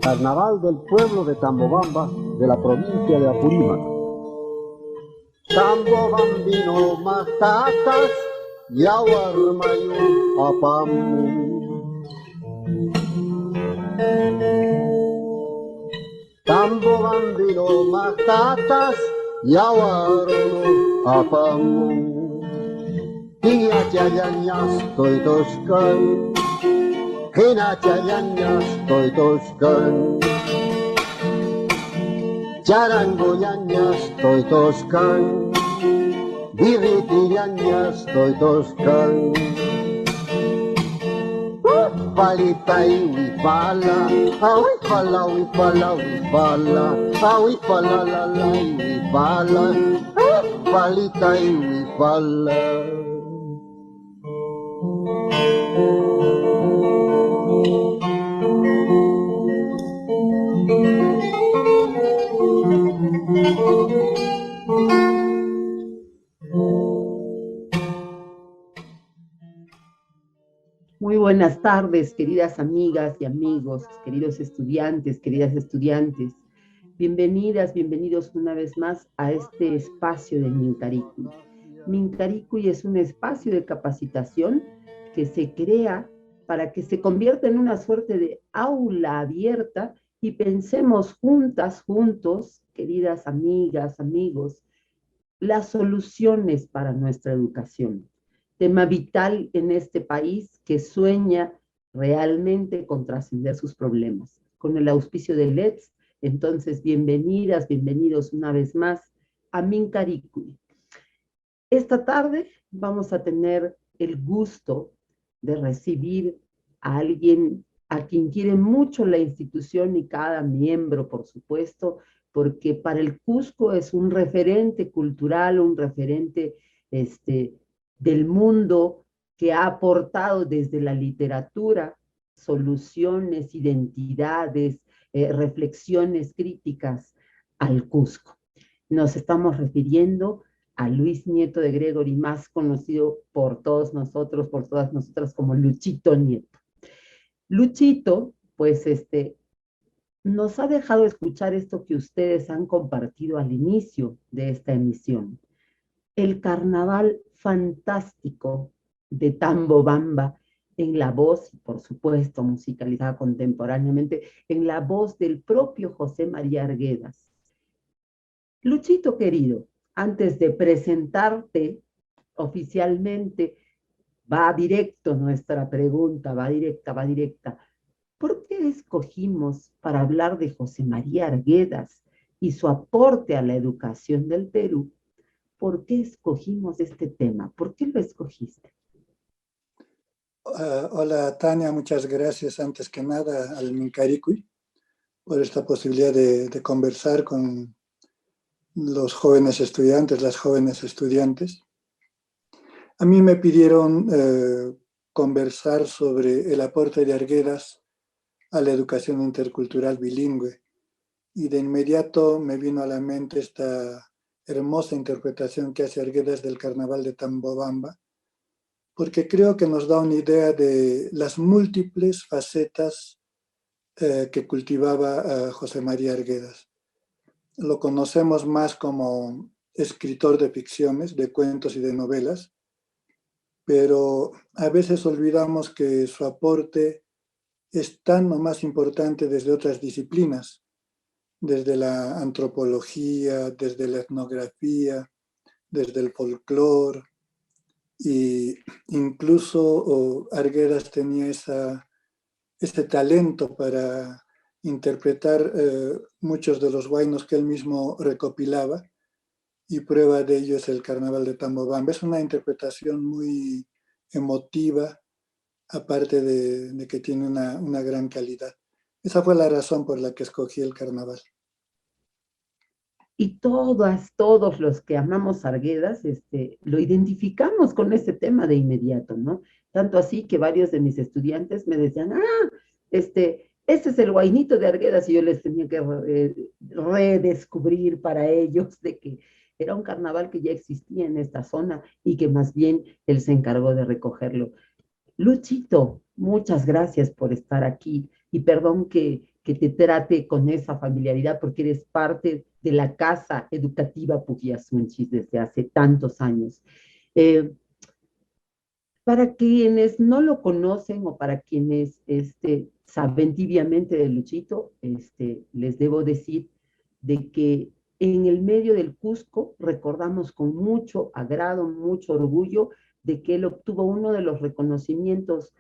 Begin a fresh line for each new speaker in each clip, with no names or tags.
Carnaval del pueblo de Tambobamba, de la provincia de Apurímac. Tambobambino matatas, yawarmayu apamu. Tambobambino matatas, yawarono apamu. Tiya chayañas toy toscan, hina chayañas toy toscan. Charango yañas toy toscan, birriti yañas toy toscan. Palita y wipala, wipala, wipala, wipala, wipala la la y wipala, palita y wipala.
Muy buenas tardes, queridas amigas y amigos, queridos estudiantes, queridas estudiantes. Bienvenidas, bienvenidos una vez más a este espacio de Mincaricuy. Mincaricuy es un espacio de capacitación que se crea para que se convierta en una suerte de aula abierta y pensemos juntas, juntos, queridas amigas, amigos, las soluciones para nuestra educación. Tema vital en este país que sueña realmente con trascender sus problemas. Con el auspicio de LEDS, entonces bienvenidas, bienvenidos una vez más a Mincaricuy. Esta tarde vamos a tener el gusto de recibir a alguien a quien quiere mucho la institución y cada miembro, por supuesto, porque para el Cusco es un referente cultural, un referente del mundo que ha aportado desde la literatura soluciones, identidades, reflexiones críticas al Cusco. Nos estamos refiriendo a Luis Nieto de Gregory, más conocido por todos nosotros, por todas nosotras como Luchito Nieto. Luchito, pues nos ha dejado escuchar esto que ustedes han compartido al inicio de esta emisión. El carnaval fantástico de Tambobamba, en la voz, por supuesto, musicalizada contemporáneamente, en la voz del propio José María Arguedas. Luchito querido, antes de presentarte oficialmente, va directo nuestra pregunta, va directa. ¿Por qué escogimos para hablar de José María Arguedas y su aporte a la educación del Perú? ¿Por qué escogimos este tema? ¿Por qué lo escogiste?
Hola Tania, muchas gracias antes que nada al Mincaricuy por esta posibilidad de conversar con los jóvenes estudiantes, las jóvenes estudiantes. A mí me pidieron conversar sobre el aporte de Arguedas a la educación intercultural bilingüe y de inmediato me vino a la mente esta hermosa interpretación que hace Arguedas del Carnaval de Tambobamba, porque creo que nos da una idea de las múltiples facetas que cultivaba José María Arguedas. Lo conocemos más como escritor de ficciones, de cuentos y de novelas, pero a veces olvidamos que su aporte es tan o más importante desde otras disciplinas, desde la antropología, desde la etnografía, desde el folclore, y incluso Arguedas tenía ese talento para interpretar muchos de los huaynos que él mismo recopilaba, y prueba de ello es el Carnaval de Tambobamba. Es una interpretación muy emotiva, aparte de que tiene una gran calidad. Esa fue la razón por la que escogí el carnaval.
Y todos los que amamos Arguedas, lo identificamos con este tema de inmediato, ¿no? Tanto así que varios de mis estudiantes me decían, este es el guainito de Arguedas, y yo les tenía que redescubrir para ellos de que era un carnaval que ya existía en esta zona y que más bien él se encargó de recogerlo. Luchito, muchas gracias por estar aquí y perdón que que te trate con esa familiaridad porque eres parte de la Casa Educativa Pugiasunchis desde hace tantos años. Eh, para quienes no lo conocen o para quienes saben tibiamente de Luchito, les debo decir de que en el medio del Cusco recordamos con mucho agrado, mucho orgullo de que él obtuvo uno de los reconocimientos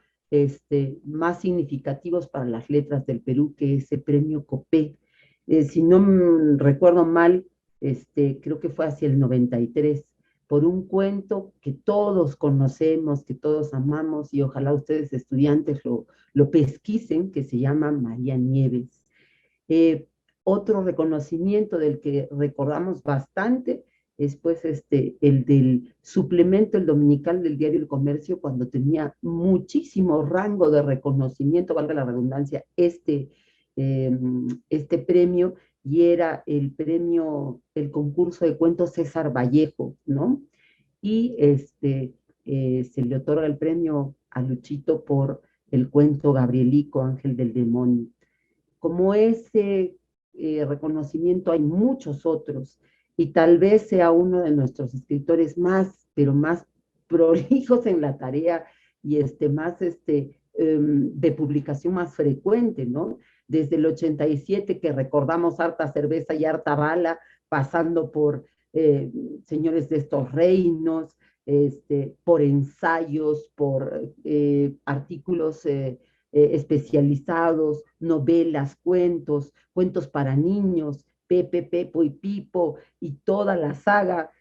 más significativos para las letras del Perú, que es el premio Copé. Si no recuerdo mal, creo que fue hacia el 93 por un cuento que todos conocemos, que todos amamos, y ojalá ustedes estudiantes lo pesquisen, que se llama María Nieves. Eh, Otro reconocimiento del que recordamos bastante es pues el del suplemento, el dominical del diario El Comercio, cuando tenía muchísimo rango de reconocimiento, valga la redundancia, este premio, y era el premio, el concurso de cuentos César Vallejo, ¿no? Y se le otorga el premio a Luchito por el cuento Gabrielico, Ángel del Demonio. Como ese reconocimiento hay muchos otros, y tal vez sea uno de nuestros escritores más, pero más prolijos en la tarea y más de publicación más frecuente, ¿no? Desde el 87 que recordamos harta cerveza y harta bala, pasando por Señores de estos reinos, por ensayos, por artículos especializados, novelas, cuentos, cuentos para niños, Pepe, Pepo y Pipo, y toda la saga,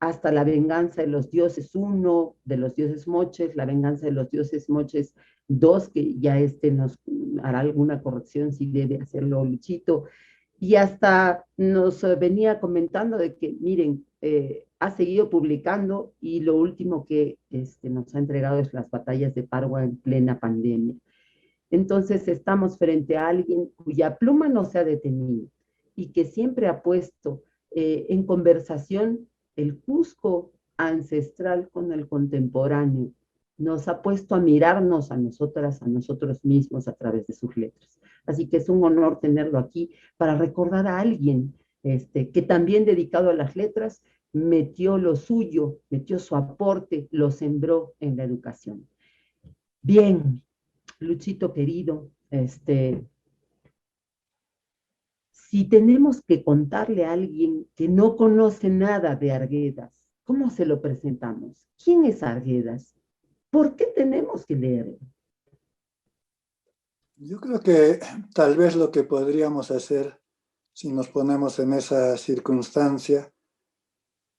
hasta La venganza de los dioses 1, de los dioses moches, La venganza de los dioses moches 2, que ya nos hará alguna corrección si debe hacerlo Luchito, y hasta nos venía comentando de que, miren, ha seguido publicando y lo último que nos ha entregado es Las batallas de Parwa en plena pandemia. Entonces estamos frente a alguien cuya pluma no se ha detenido y que siempre ha puesto en conversación el Cusco ancestral con el contemporáneo. Nos ha puesto a mirarnos a nosotras, a nosotros mismos a través de sus letras. Así que es un honor tenerlo aquí para recordar a alguien que también dedicado a las letras metió lo suyo, metió su aporte, lo sembró en la educación. Bien, Luchito querido, si tenemos que contarle a alguien que no conoce nada de Arguedas, ¿cómo se lo presentamos? ¿Quién es Arguedas? ¿Por qué tenemos que leerlo?
Yo creo que tal vez lo que podríamos hacer, si nos ponemos en esa circunstancia,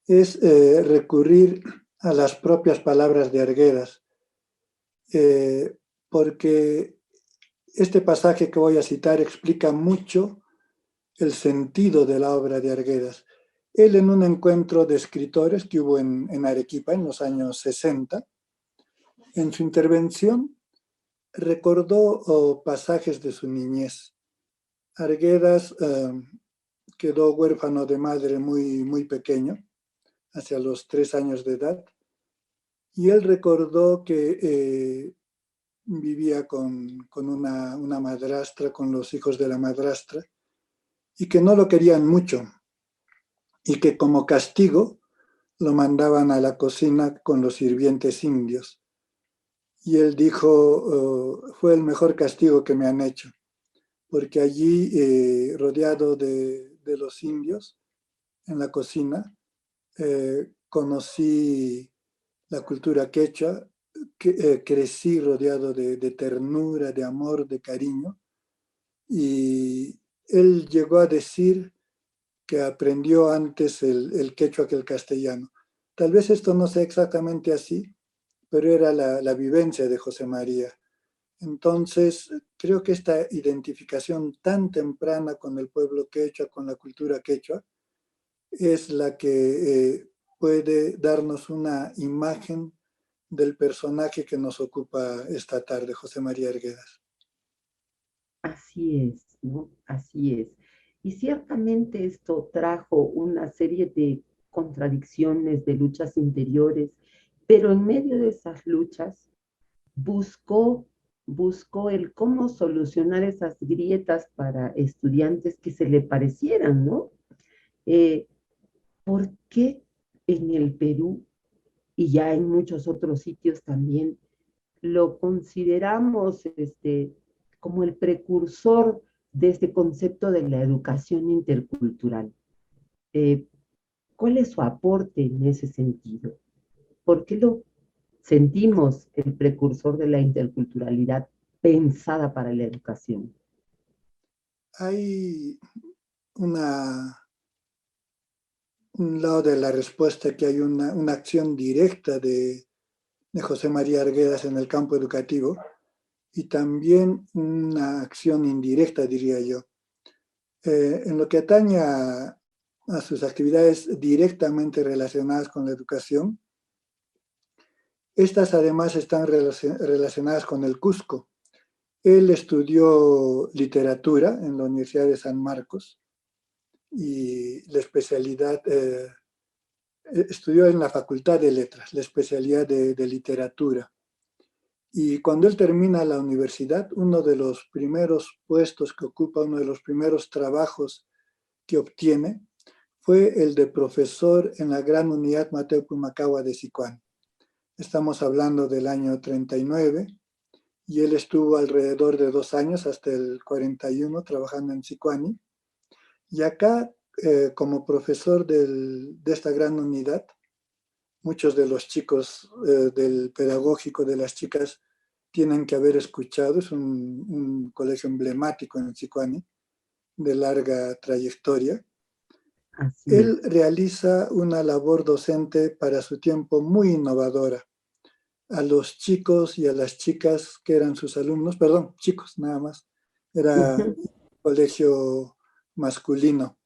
es recurrir a las propias palabras de Arguedas, porque este pasaje que voy a citar explica mucho el sentido de la obra de Arguedas. Él, en un encuentro de escritores que hubo en Arequipa en los años 60, en su intervención recordó pasajes de su niñez. Arguedas quedó huérfano de madre muy pequeño, hacia los 3 años de edad, y él recordó que vivía con una madrastra, con los hijos de la madrastra, y que no lo querían mucho, y que como castigo lo mandaban a la cocina con los sirvientes indios. Y él dijo, fue el mejor castigo que me han hecho, porque allí, rodeado de los indios, en la cocina, conocí la cultura quechua, crecí rodeado de ternura, de amor, de cariño, y él llegó a decir que aprendió antes el quechua que el castellano. Tal vez esto no sea exactamente así, pero era la vivencia de José María. Entonces, creo que esta identificación tan temprana con el pueblo quechua, con la cultura quechua, es la que puede darnos una imagen del personaje que nos ocupa esta tarde, José María Arguedas.
Así es, ¿no? Así es. Y ciertamente esto trajo una serie de contradicciones, de luchas interiores, pero en medio de esas luchas buscó buscó el cómo solucionar esas grietas para estudiantes que se le parecieran, ¿no? Eh, ¿Por qué en el Perú y ya en muchos otros sitios también lo consideramos como el precursor de este concepto de la educación intercultural? Eh, ¿Cuál es su aporte en ese sentido? ¿Por qué lo sentimos el precursor de la interculturalidad pensada para la educación?
Hay un lado de la respuesta que hay una acción directa de José María Arguedas en el campo educativo y también una acción indirecta, diría yo. En lo que atañe a sus actividades directamente relacionadas con la educación, estas además están relacionadas con el Cusco. Él estudió literatura en la Universidad de San Marcos y la especialidad, estudió en la Facultad de Letras, la especialidad de literatura. Y cuando él termina la universidad, uno de los primeros puestos que ocupa, uno de los primeros trabajos que obtiene, fue el de profesor en la Gran Unidad Mateo Pumacahua de Sicuán. Estamos hablando del año 39 y él estuvo alrededor de 2 años, hasta el 41, trabajando en Sicuani. Y acá, como profesor de esta gran unidad, muchos de los chicos del pedagógico de las chicas tienen que haber escuchado, es un colegio emblemático en Sicuani, de larga trayectoria.
Así es.
Él realiza una labor docente para su tiempo muy innovadora. A los chicos y a las chicas que eran sus alumnos, perdón, chicos nada más, era
Ujú.
colegio masculino.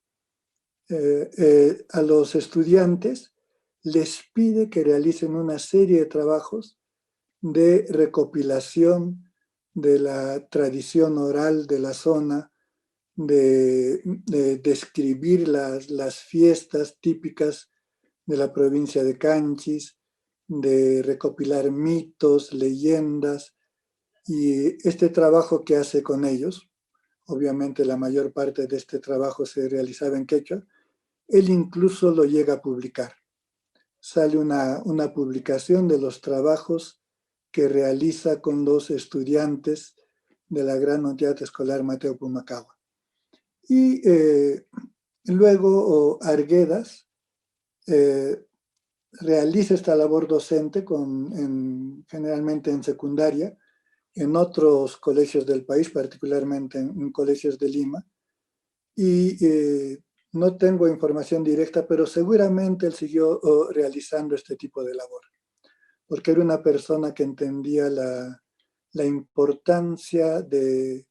A los estudiantes les pide que realicen una serie de trabajos de recopilación de la tradición oral de la zona, de describir las fiestas típicas de la provincia de Canchis, de recopilar mitos, leyendas, y este trabajo que hace con ellos, obviamente la mayor parte de este trabajo se realizaba en quechua, él incluso lo llega a publicar. Sale una publicación de los trabajos que realiza con los estudiantes de la Gran Unidad Escolar Mateo Pumacahua. Y luego Arguedas realiza esta labor docente generalmente en secundaria, en otros colegios del país, particularmente en colegios de Lima, y no tengo información directa, pero seguramente él siguió realizando este tipo de labor, porque era una persona que entendía la importancia de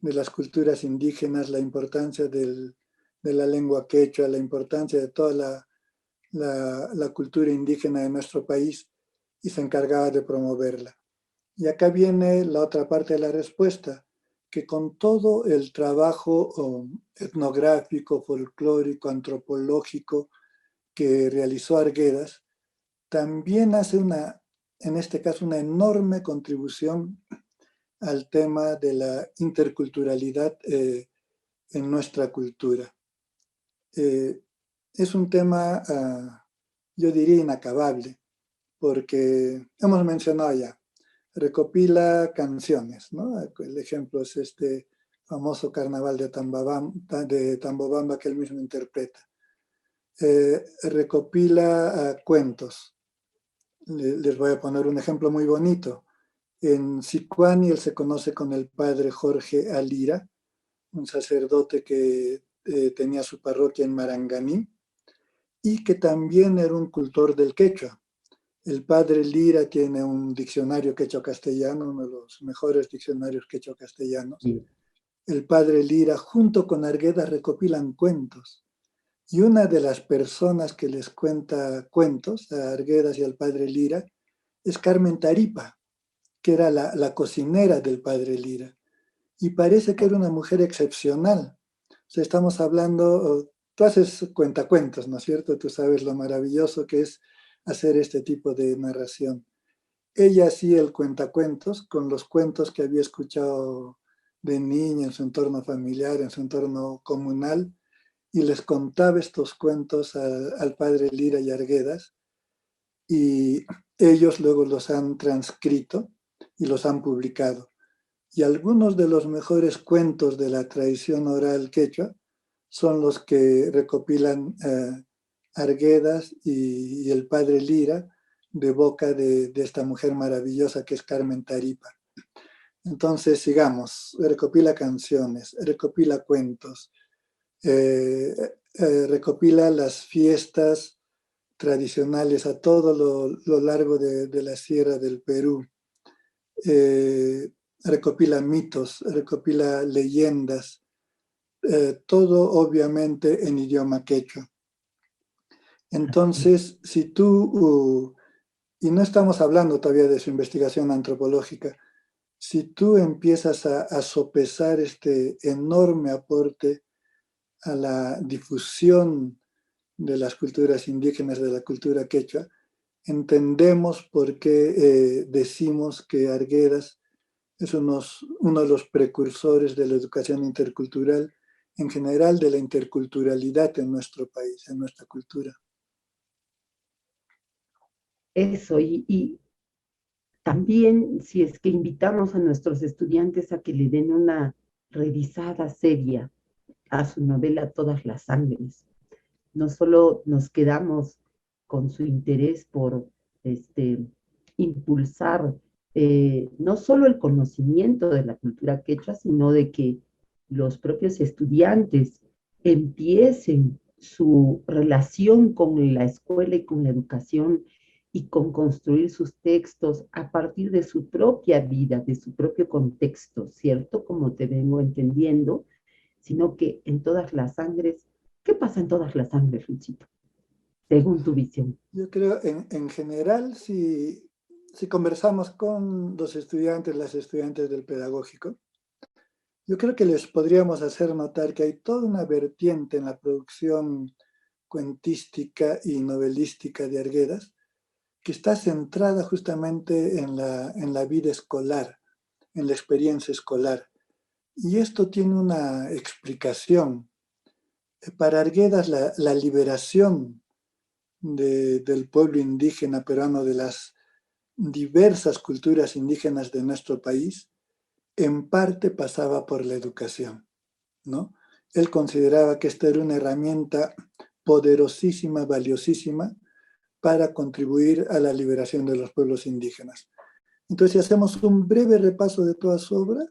las culturas indígenas, la importancia de la lengua quechua, la importancia de toda la cultura indígena de nuestro país, y se encargaba de promoverla. Y acá viene la otra parte de la respuesta, que con todo el trabajo etnográfico, folclórico, antropológico que realizó Arguedas, también hace en este caso, una enorme contribución al tema de la interculturalidad en nuestra cultura. Es un tema, yo diría, inacabable, porque hemos mencionado ya, recopila canciones, ¿no? El ejemplo es este famoso carnaval de Tambobamba que él mismo interpreta. Recopila cuentos. Les voy a poner un ejemplo muy bonito. En Sicuani él se conoce con el padre Jorge Alira, un sacerdote que tenía su parroquia en Maranganí y que también era un cultor del quechua. El padre Lira tiene un diccionario quechua-castellano, uno de los mejores diccionarios quechua-castellanos.
Sí.
El padre Lira junto con Arguedas recopilan cuentos. Y una de las personas que les cuenta cuentos a Arguedas y al padre Lira es Carmen Taripa, que era la cocinera del padre Lira. Y parece que era una mujer excepcional. O sea, estamos hablando, tú haces cuentacuentos, ¿no es cierto? Tú sabes lo maravilloso que es hacer este tipo de narración. ella hacía el cuentacuentos con los cuentos que había escuchado de niña en su entorno familiar, en su entorno comunal, y les contaba estos cuentos al padre Lira y Arguedas, y ellos luego los han transcrito y los han publicado. Y algunos de los mejores cuentos de la tradición oral quechua son los que recopilan Arguedas y el padre Lira de boca de esta mujer maravillosa que es Carmen Taripa. Entonces, sigamos, recopila canciones, recopila cuentos, recopila las fiestas tradicionales a todo lo largo de la sierra del Perú, recopila mitos, recopila leyendas, todo obviamente en idioma quechua. Entonces, si tú, y no estamos hablando todavía de su investigación antropológica, si tú empiezas a sopesar este enorme aporte a la difusión de las culturas indígenas, de la cultura quechua, entendemos por qué decimos que Arguedas es uno de los precursores de la educación intercultural, en general de la interculturalidad en nuestro país, en nuestra cultura.
Eso, y también si es que invitamos a nuestros estudiantes a que le den una revisada seria a su novela Todas las Sangres. No solo nos quedamos con su interés por impulsar no solo el conocimiento de la cultura quechua, sino de que los propios estudiantes empiecen su relación con la escuela y con la educación y con construir sus textos a partir de su propia vida, de su propio contexto, ¿cierto? Como te vengo entendiendo, sino que en Todas las Sangres, ¿qué pasa en Todas las Sangres, Luchito? Según tu visión.
Yo creo, en general, si conversamos con los estudiantes, las estudiantes del pedagógico, yo creo que les podríamos hacer notar que hay toda una vertiente en la producción cuentística y novelística de Arguedas que está centrada justamente en la vida escolar, en la experiencia escolar. Y esto tiene una explicación. Para Arguedas, la liberación del pueblo indígena peruano, de las diversas culturas indígenas de nuestro país, en parte pasaba por la educación, ¿no? Él consideraba que esta era una herramienta poderosísima, valiosísima, para contribuir a la liberación de los pueblos indígenas. Entonces, si hacemos un breve repaso de toda su obra,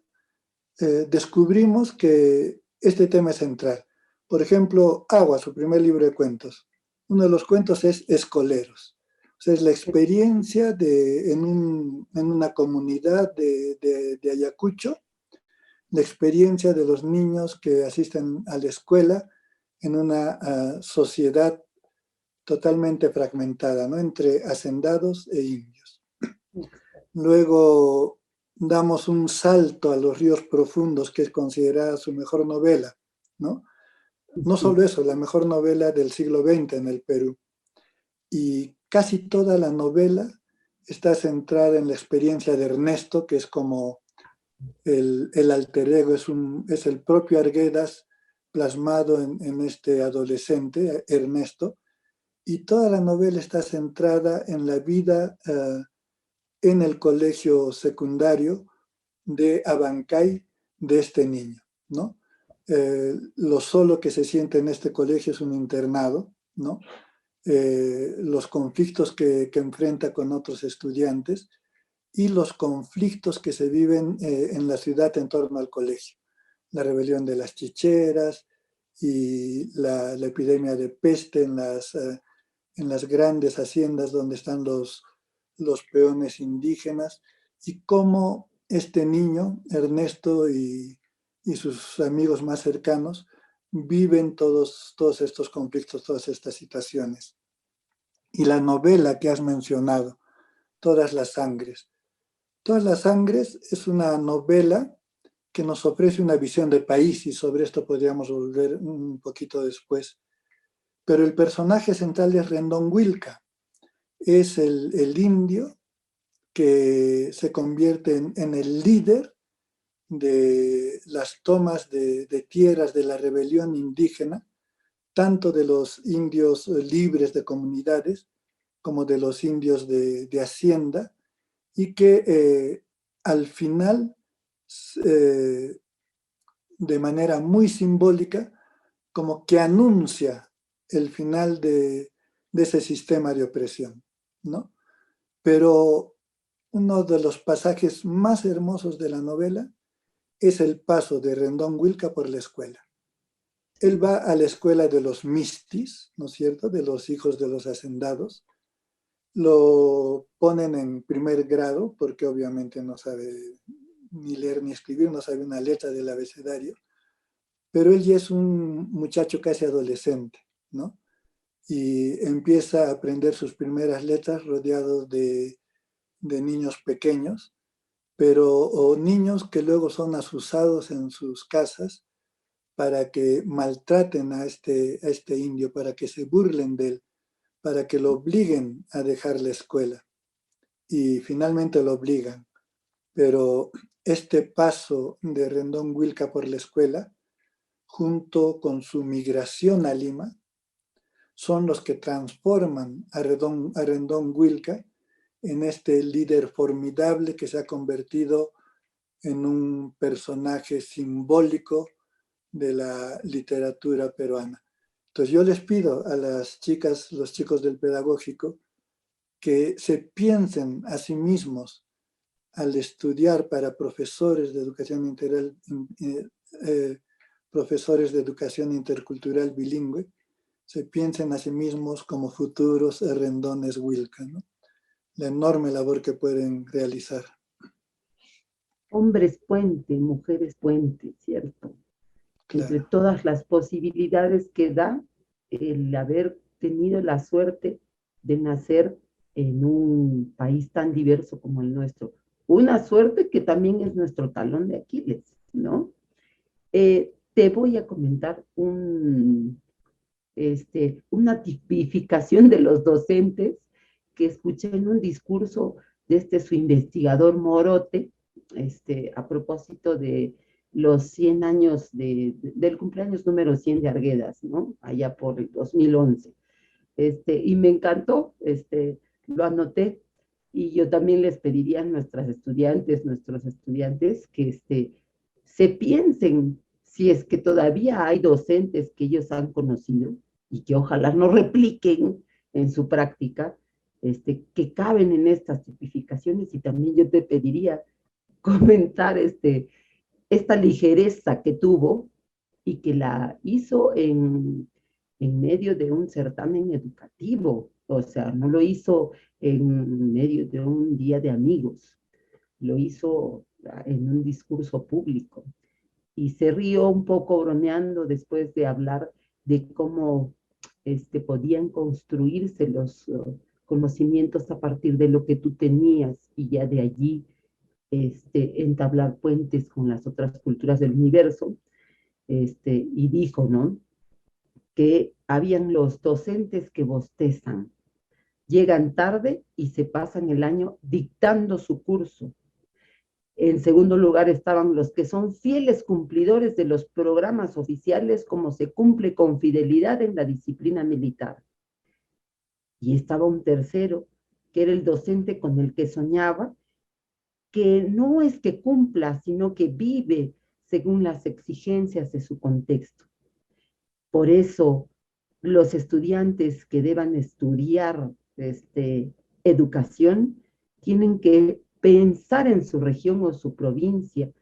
descubrimos que este tema es central. Por ejemplo, Agua, su primer libro de cuentos. Uno de los cuentos es Escoleros. O sea, es la experiencia en una comunidad de Ayacucho, la experiencia de los niños que asisten a la escuela en una sociedad totalmente fragmentada, ¿no? Entre hacendados e indios. Luego damos un salto a Los ríos profundos, que es considerada su mejor novela, ¿no? No solo eso, la mejor novela del siglo XX en el Perú. Y casi toda la novela está centrada en la experiencia de Ernesto, que es como el alter ego, es el propio Arguedas plasmado en este adolescente, Ernesto, y toda la novela está centrada en la vida en el colegio secundario de Abancay de este niño, ¿no? Lo solo que se siente en este colegio es un internado, ¿no? Los conflictos que enfrenta con otros estudiantes y los conflictos que se viven en la ciudad en torno al colegio. La rebelión de las chicheras y la epidemia de peste en las grandes haciendas donde están los peones indígenas, y cómo este niño, Ernesto, y sus amigos más cercanos viven todos estos conflictos, todas estas situaciones. Y la novela que has mencionado, Todas las Sangres. Todas las Sangres es una novela que nos ofrece una visión de país, y sobre esto podríamos volver un poquito después. Pero el personaje central es Rendón Huilca. Es el indio que se convierte en el líder de las tomas de tierras de la rebelión indígena, tanto de los indios libres de comunidades como de los indios de hacienda, y que al final, de manera muy simbólica, como que anuncia el final de ese sistema de opresión, ¿no? Pero uno de los pasajes más hermosos de la novela es el paso de Rendón Huilca por la escuela. Él va a la escuela de los mistis, ¿no es cierto?, de los hijos de los hacendados. Lo ponen en primer grado porque obviamente no sabe ni leer ni escribir, no sabe una letra del abecedario, pero él ya es un muchacho casi adolescente, ¿no? Y empieza a aprender sus primeras letras rodeado de niños pequeños, pero niños que luego son asusados en sus casas para que maltraten a este indio, para que se burlen de él, para que lo obliguen a dejar la escuela. Y finalmente lo obligan. Pero este paso de Rendón Huilca por la escuela, junto con su migración a Lima, son los que transforman a Rendón Huilca en este líder formidable que se ha convertido en un personaje simbólico de la literatura peruana. Entonces yo les pido a las chicas, los chicos del pedagógico, que se piensen a sí mismos al estudiar para profesores de educación integral, profesores de educación intercultural bilingüe, se piensen a sí mismos como futuros Rendones Huilca, ¿no? La enorme labor que pueden realizar.
Hombres puente, mujeres puente, ¿cierto? Entre
Claro.
todas las posibilidades que da el haber tenido la suerte de nacer en un país tan diverso como el nuestro. Una suerte que también es nuestro talón de Aquiles, ¿no? Te voy a comentar una tipificación de los docentes que escuché en un discurso de su investigador Morote, a propósito de los 100 años del cumpleaños número 100 de Arguedas, ¿no? Allá por el 2011. Y me encantó, lo anoté, y yo también les pediría a nuestros estudiantes, que se piensen si es que todavía hay docentes que ellos han conocido y que ojalá no repliquen en su práctica, que caben en estas tipificaciones, y también yo te pediría comentar esta ligereza que tuvo y que la hizo en medio de un certamen educativo, o sea, no lo hizo en medio de un día de amigos, lo hizo en un discurso público, y se rió un poco bromeando después de hablar de cómo podían construirse los conocimientos a partir de lo que tú tenías, y ya de allí entablar puentes con las otras culturas del universo. Y dijo, ¿no?, que habían los docentes que bostezan, llegan tarde y se pasan el año dictando su curso. En segundo lugar estaban los que son fieles cumplidores de los programas oficiales, como se cumple con fidelidad en la disciplina militar. Y estaba un tercero, que era el docente con el que soñaba, que no es que cumpla, sino que vive según las exigencias de su contexto. Por eso, los estudiantes que deban estudiar educación tienen que pensar en su región o su provincia,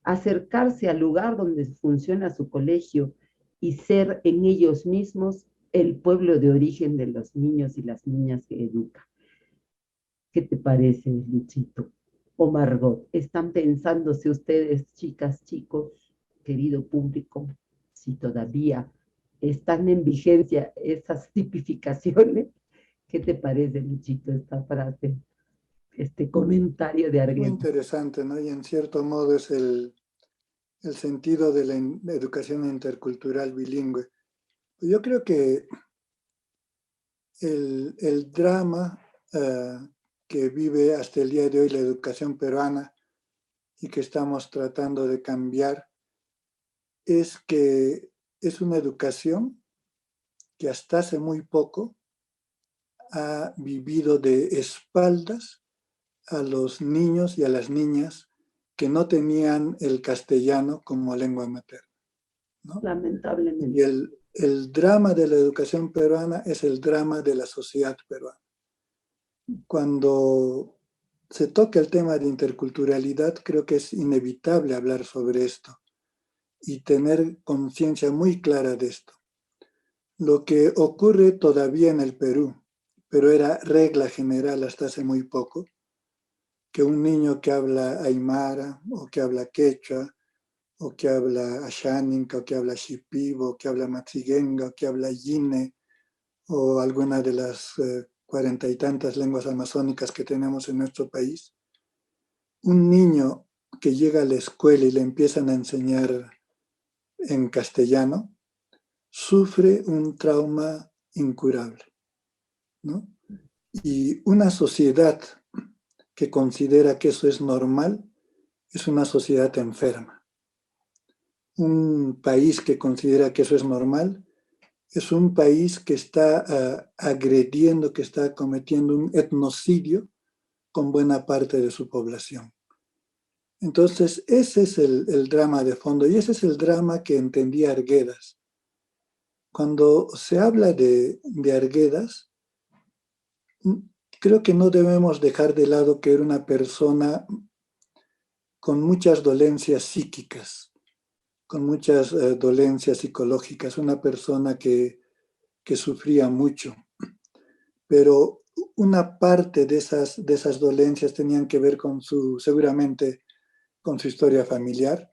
acercarse al lugar donde funciona su colegio y ser en ellos mismos el pueblo de origen de los niños y las niñas que educa. ¿Qué te parece, Luchito? O Margot, ¿están pensándose ustedes, chicas, chicos, querido público, si todavía están en vigencia esas tipificaciones? ¿Qué te parece, Luchito, esta frase, este comentario de
Muy
Argueta?
interesante, ¿no? Y en cierto modo es el sentido de la educación intercultural bilingüe. Yo creo que el drama que vive hasta el día de hoy la educación peruana y que estamos tratando de cambiar es que es una educación que hasta hace muy poco ha vivido de espaldas a los niños y a las niñas que no tenían el castellano como lengua materna, ¿no? Y
Lamentablemente.
el drama de la educación peruana es el drama de la sociedad peruana. Cuando se toca el tema de interculturalidad, creo que es inevitable hablar sobre esto y tener conciencia muy clara de esto. Lo que ocurre todavía en el Perú, pero era regla general hasta hace muy poco, que un niño que habla aymara o que habla quechua o que habla ashaninka o que habla shipibo o que habla matsigenga o que habla yine o alguna de las 40 y tantas lenguas amazónicas que tenemos en nuestro país, un niño que llega a la escuela y le empiezan a enseñar en castellano, sufre un trauma incurable, ¿no? Y una sociedad que considera que eso es normal es una sociedad enferma. Un país que considera que eso es normal es un país que está agrediendo, que está cometiendo un etnocidio con buena parte de su población. Entonces, ese es el drama de fondo y ese es el drama que entendía Arguedas. Cuando se habla de Arguedas, creo que no debemos dejar de lado que era una persona con muchas dolencias psíquicas, con muchas dolencias psicológicas, una persona que sufría mucho. Pero una parte de esas dolencias tenían que ver con seguramente con su historia familiar.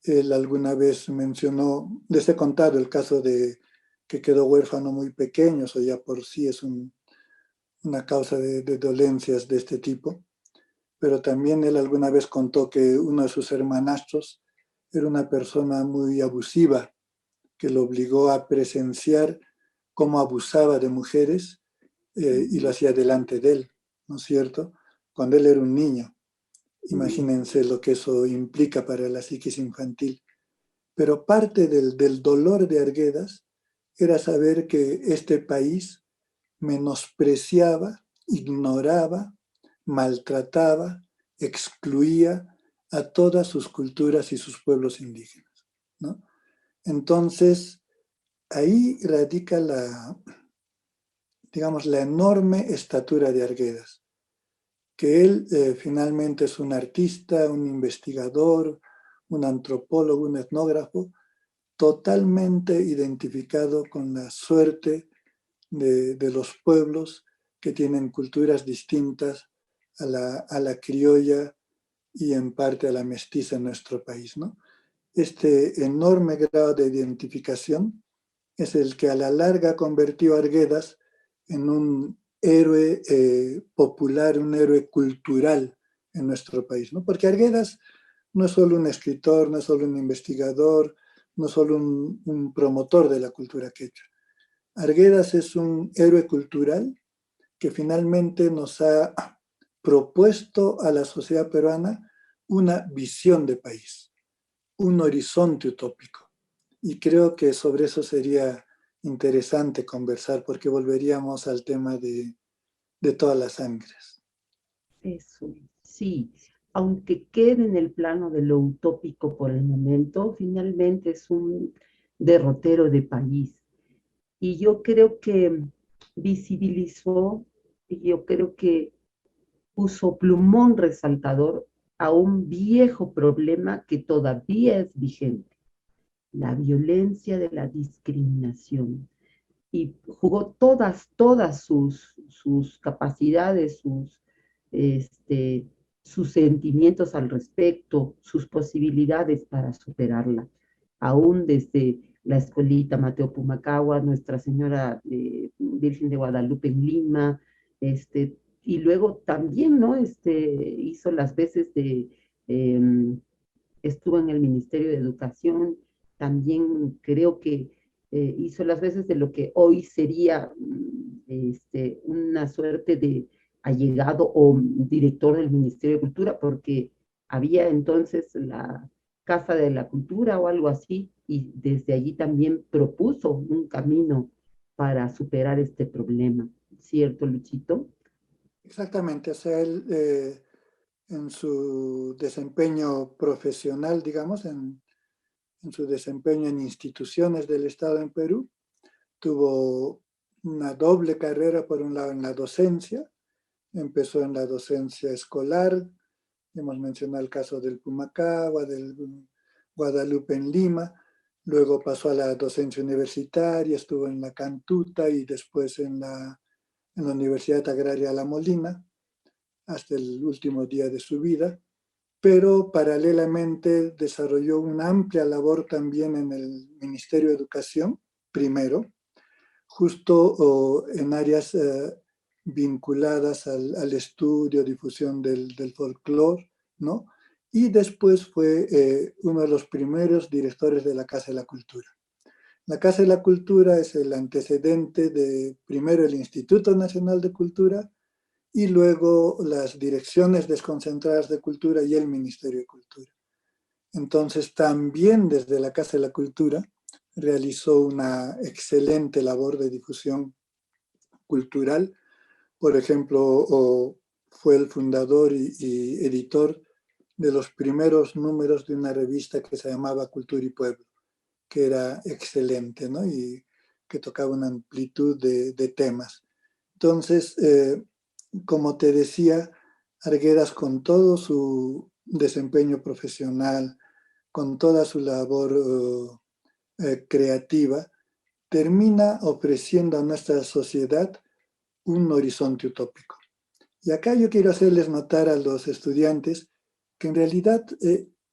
Él alguna vez mencionó, les he contado el caso de que quedó huérfano muy pequeño, eso ya por sí es una causa de dolencias de este tipo, pero también él alguna vez contó que uno de sus hermanastros era una persona muy abusiva, que lo obligó a presenciar cómo abusaba de mujeres y lo hacía delante de él, ¿no es cierto? Cuando él era un niño. Imagínense lo que eso implica para la psiquis infantil. Pero parte del dolor de Arguedas era saber que este país menospreciaba, ignoraba, maltrataba, excluía a todas sus culturas y sus pueblos indígenas, ¿no? Entonces, ahí radica digamos, la enorme estatura de Arguedas, que él finalmente es un artista, un investigador, un antropólogo, un etnógrafo, totalmente identificado con la suerte de los pueblos que tienen culturas distintas a la criolla y en parte a la mestiza en nuestro país, ¿no? Este enorme grado de identificación es el que a la larga convirtió a Arguedas en un héroe popular, un héroe cultural en nuestro país, ¿no? Porque Arguedas no es solo un escritor, no es solo un investigador, no es solo un promotor de la cultura quechua. Arguedas es un héroe cultural que finalmente nos ha propuesto a la sociedad peruana una visión de país, un horizonte utópico. Y creo que sobre eso sería interesante conversar porque volveríamos al tema de todas las sangres.
Eso, sí. Aunque quede en el plano de lo utópico por el momento, finalmente es un derrotero de país. Y yo creo que visibilizó, y yo creo que puso plumón resaltador a un viejo problema que todavía es vigente, la violencia de la discriminación. Y jugó todas sus capacidades, este, sus sentimientos al respecto, sus posibilidades para superarla. Aún desde la escuelita Mateo Pumacagua, Nuestra Señora Virgen de Guadalupe en Lima, y luego también, ¿no? Hizo las veces eh, estuvo en el Ministerio de Educación, también creo que hizo las veces de lo que hoy sería una suerte allegado o director del Ministerio de Cultura, porque había entonces la Casa de la Cultura o algo así, y desde allí también propuso un camino para superar este problema. ¿Cierto, Luchito?
Exactamente, o sea, él en su desempeño profesional, digamos, en su desempeño en instituciones del Estado en Perú, tuvo una doble carrera, por un lado en la docencia, empezó en la docencia escolar, hemos mencionado el caso del Pumacagua, del Guadalupe en Lima, luego pasó a la docencia universitaria, estuvo en la Cantuta y después en la Universidad Agraria La Molina, hasta el último día de su vida, pero paralelamente desarrolló una amplia labor también en el Ministerio de Educación, primero, justo en áreas vinculadas al estudio, difusión del folclore, ¿no? Y después fue uno de los primeros directores de la Casa de la Cultura. La Casa de la Cultura es el antecedente de primero el Instituto Nacional de Cultura y luego las direcciones desconcentradas de cultura y el Ministerio de Cultura. Entonces también desde la Casa de la Cultura realizó una excelente labor de difusión cultural. Por ejemplo, fue el fundador y editor de los primeros números de una revista que se llamaba Cultura y Pueblo, que era excelente, ¿no? Y que tocaba una amplitud de temas. Entonces, como te decía, Arguedas, con todo su desempeño profesional, con toda su labor creativa, termina ofreciendo a nuestra sociedad un horizonte utópico. Y acá yo quiero hacerles notar a los estudiantes que en realidad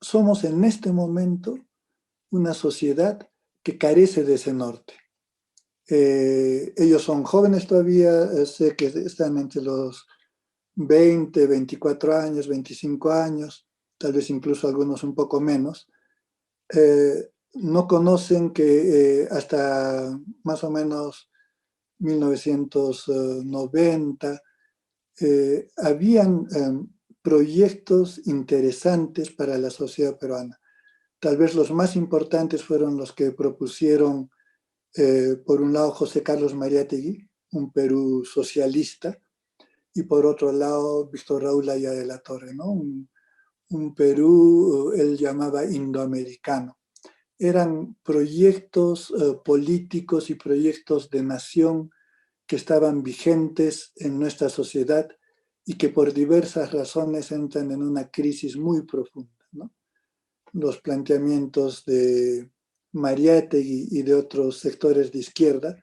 somos en este momento una sociedad que carece de ese norte. Ellos son jóvenes todavía, sé que están entre los 20, 24 años, 25 años, tal vez incluso algunos un poco menos. No conocen que hasta más o menos 1990 habían proyectos interesantes para la sociedad peruana. Tal vez los más importantes fueron los que propusieron, por un lado, José Carlos Mariátegui, un Perú socialista, y por otro lado, Víctor Raúl Aya de la Torre, ¿no? Un Perú, él llamaba indoamericano. Eran proyectos políticos y proyectos de nación que estaban vigentes en nuestra sociedad y que por diversas razones entran en una crisis muy profunda, ¿no? Los planteamientos de Mariátegui y de otros sectores de izquierda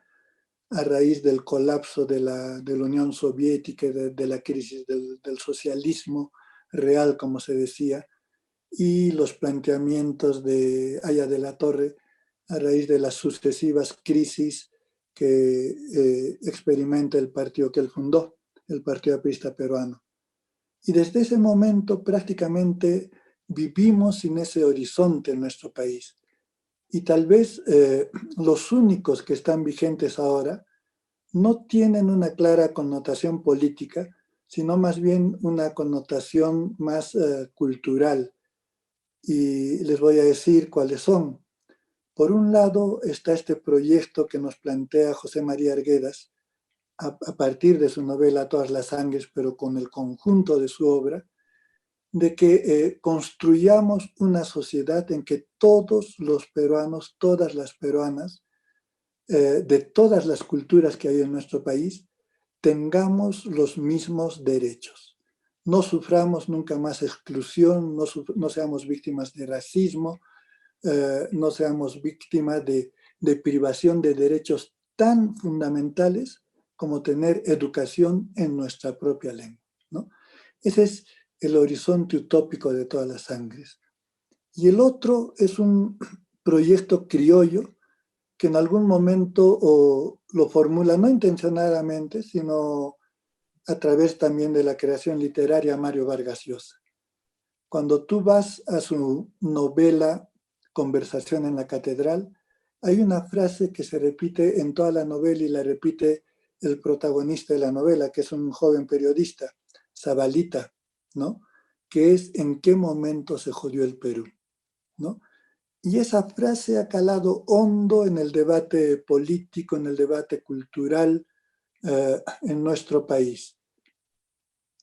a raíz del colapso de la Unión Soviética, de la crisis del socialismo real, como se decía, y los planteamientos de Aya de la Torre a raíz de las sucesivas crisis que experimenta el partido que él fundó, el Partido Aprista Peruano. Y desde ese momento prácticamente vivimos sin ese horizonte en nuestro país. Y tal vez los únicos que están vigentes ahora no tienen una clara connotación política, sino más bien una connotación más cultural. Y les voy a decir cuáles son. Por un lado está este proyecto que nos plantea José María Arguedas a partir de su novela Todas las Sangres, pero con el conjunto de su obra, de que construyamos una sociedad en que todos los peruanos, todas las peruanas, de todas las culturas que hay en nuestro país, tengamos los mismos derechos. No suframos nunca más exclusión, no seamos víctimas de racismo, no seamos víctimas de privación de derechos tan fundamentales como tener educación en nuestra propia lengua, ¿no? Ese es el horizonte utópico de Todas las Sangres. Y el otro es un proyecto criollo que en algún momento lo formula no intencionadamente, sino a través también de la creación literaria Mario Vargas Llosa. Cuando tú vas a su novela Conversación en la Catedral, hay una frase que se repite en toda la novela y la repite el protagonista de la novela, que es un joven periodista, Zabalita, ¿no? Que es ¿en qué momento se jodió el Perú? ¿No? Y esa frase ha calado hondo en el debate político, en el debate cultural en nuestro país.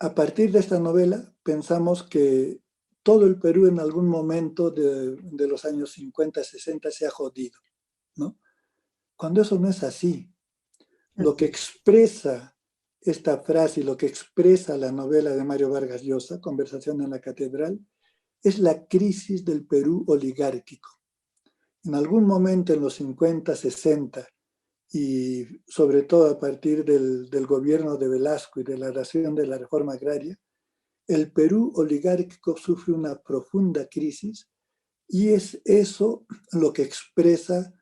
A partir de esta novela pensamos que todo el Perú en algún momento de los años 50, 60 se ha jodido, ¿no? Cuando eso no es así. Lo que expresa esta frase y lo que expresa la novela de Mario Vargas Llosa, Conversación en la Catedral, es la crisis del Perú oligárquico. En algún momento en los 50, 60 y sobre todo a partir del gobierno de Velasco y de la dación de la reforma agraria, el Perú oligárquico sufre una profunda crisis y es eso lo que expresa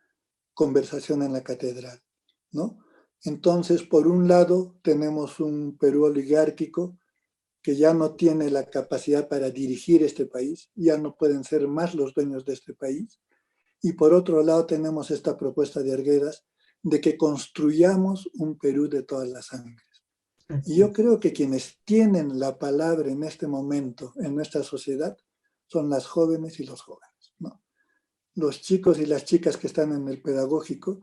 Conversación en la Catedral, ¿no? Entonces, por un lado, tenemos un Perú oligárquico que ya no tiene la capacidad para dirigir este país, ya no pueden ser más los dueños de este país. Y por otro lado, tenemos esta propuesta de Arguedas de que construyamos un Perú de todas las sangres. Y yo creo que quienes tienen la palabra en este momento en nuestra sociedad son las jóvenes y los jóvenes, ¿no? Los chicos y las chicas que están en el pedagógico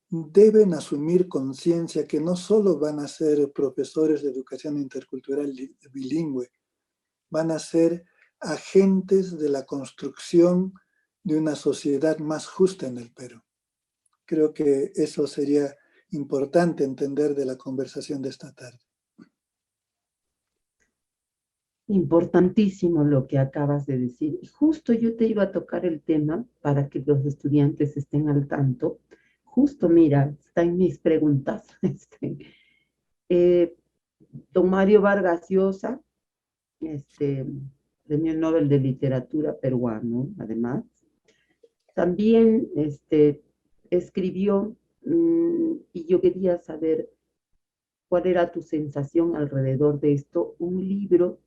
deben asumir conciencia que no solo van a ser profesores de educación intercultural bilingüe, van a ser agentes de la construcción de una sociedad más justa en el Perú. Creo que eso sería importante entender de la conversación de esta tarde.
Importantísimo lo que acabas de decir. Y justo yo te iba a tocar el tema para que los estudiantes estén al tanto. Justo, mira, están mis preguntas. Don Mario Vargas Llosa, Premio Nobel de Literatura peruano, además, también escribió, y yo quería saber cuál era tu sensación alrededor de esto, un libro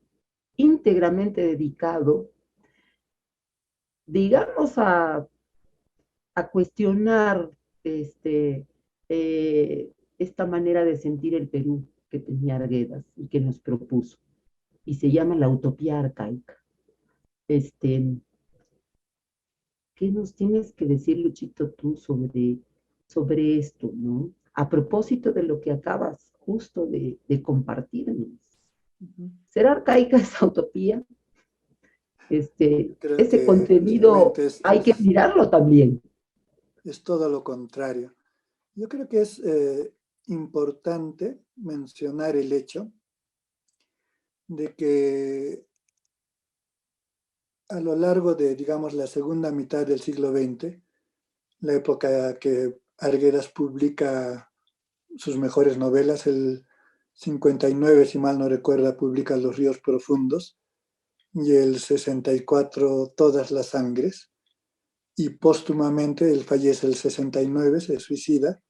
íntegramente dedicado, digamos, a cuestionar esta manera de sentir el Perú que tenía Arguedas y que nos propuso. Y se llama La Utopía Arcaica. ¿Qué nos tienes que decir, Luchito, tú sobre esto, ¿no? A propósito de lo que acabas justo de compartirnos. ¿Será arcaica esa utopía?
Creo
Ese
que
contenido
realmente
hay que mirarlo también.
es todo lo contrario. Yo creo que es importante mencionar el hecho de que a lo largo de, digamos, la segunda mitad del siglo XX, la época que Arguedas publica sus mejores novelas, el 59, si mal no recuerda, publica Los ríos profundos, y el 64, Todas las sangres, y póstumamente, él fallece el 69, se suicida,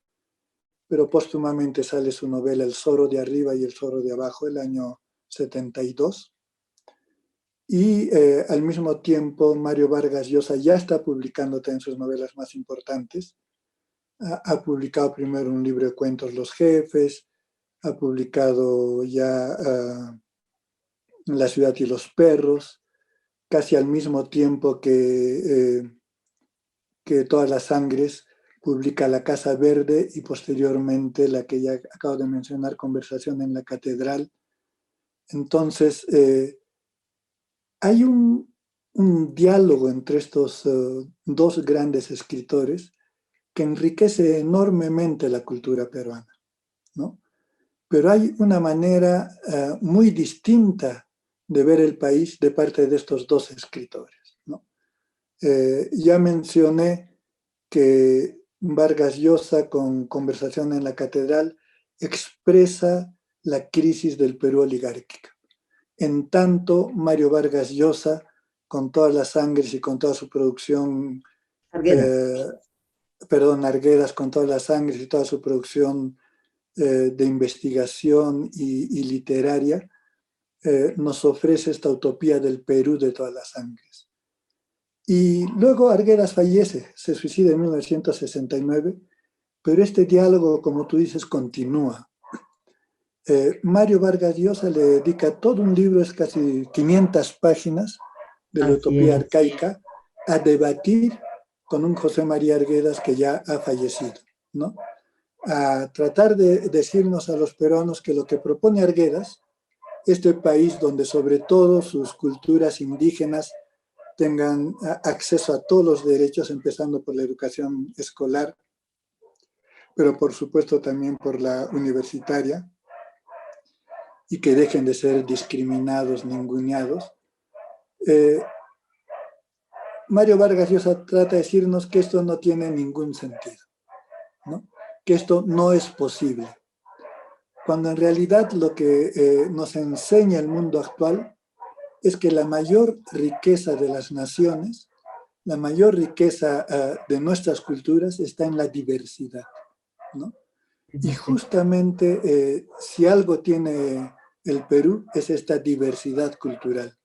pero póstumamente sale su novela El zorro de arriba y el zorro de abajo, el año 72. Y al mismo tiempo Mario Vargas Llosa ya está publicando también sus novelas más importantes. Ha publicado primero un libro de cuentos, Los jefes, ha publicado ya La ciudad y los perros, casi al mismo tiempo que Todas las sangres, publica La Casa Verde y posteriormente la que ya acabo de mencionar, Conversación en la Catedral. Entonces, hay un diálogo entre estos dos grandes escritores que enriquece enormemente la cultura peruana, ¿no? Pero hay una manera muy distinta de ver el país de parte de estos dos escritores, ¿no? Ya mencioné que Vargas Llosa, con Conversación en la Catedral, expresa la crisis del Perú oligárquico. En tanto, Mario Vargas Llosa, con Todas las sangres y con toda su producción, Arguedas, con Todas las sangres y toda su producción de investigación y literaria, nos ofrece esta utopía del Perú de todas las sangres. Y luego Arguedas fallece, se suicida en 1969, pero este diálogo, como tú dices, continúa. Mario Vargas Llosa le dedica todo un libro, es casi 500 páginas, de la
Así
utopía
es.
arcaica, a debatir con un José María Arguedas que ya ha fallecido, ¿no? A tratar de decirnos a los peruanos que lo que propone Arguedas, este país donde sobre todo sus culturas indígenas tengan acceso a todos los derechos, empezando por la educación escolar, pero por supuesto también por la universitaria, y que dejen de ser discriminados, ninguneados. Mario Vargas Llosa trata de decirnos que esto no tiene ningún sentido, ¿no? Que esto no es posible, cuando en realidad lo que nos enseña el mundo actual es que la mayor riqueza de las naciones, la mayor riqueza de nuestras culturas está en la diversidad, ¿no? Y justamente si algo tiene el Perú es esta diversidad cultural.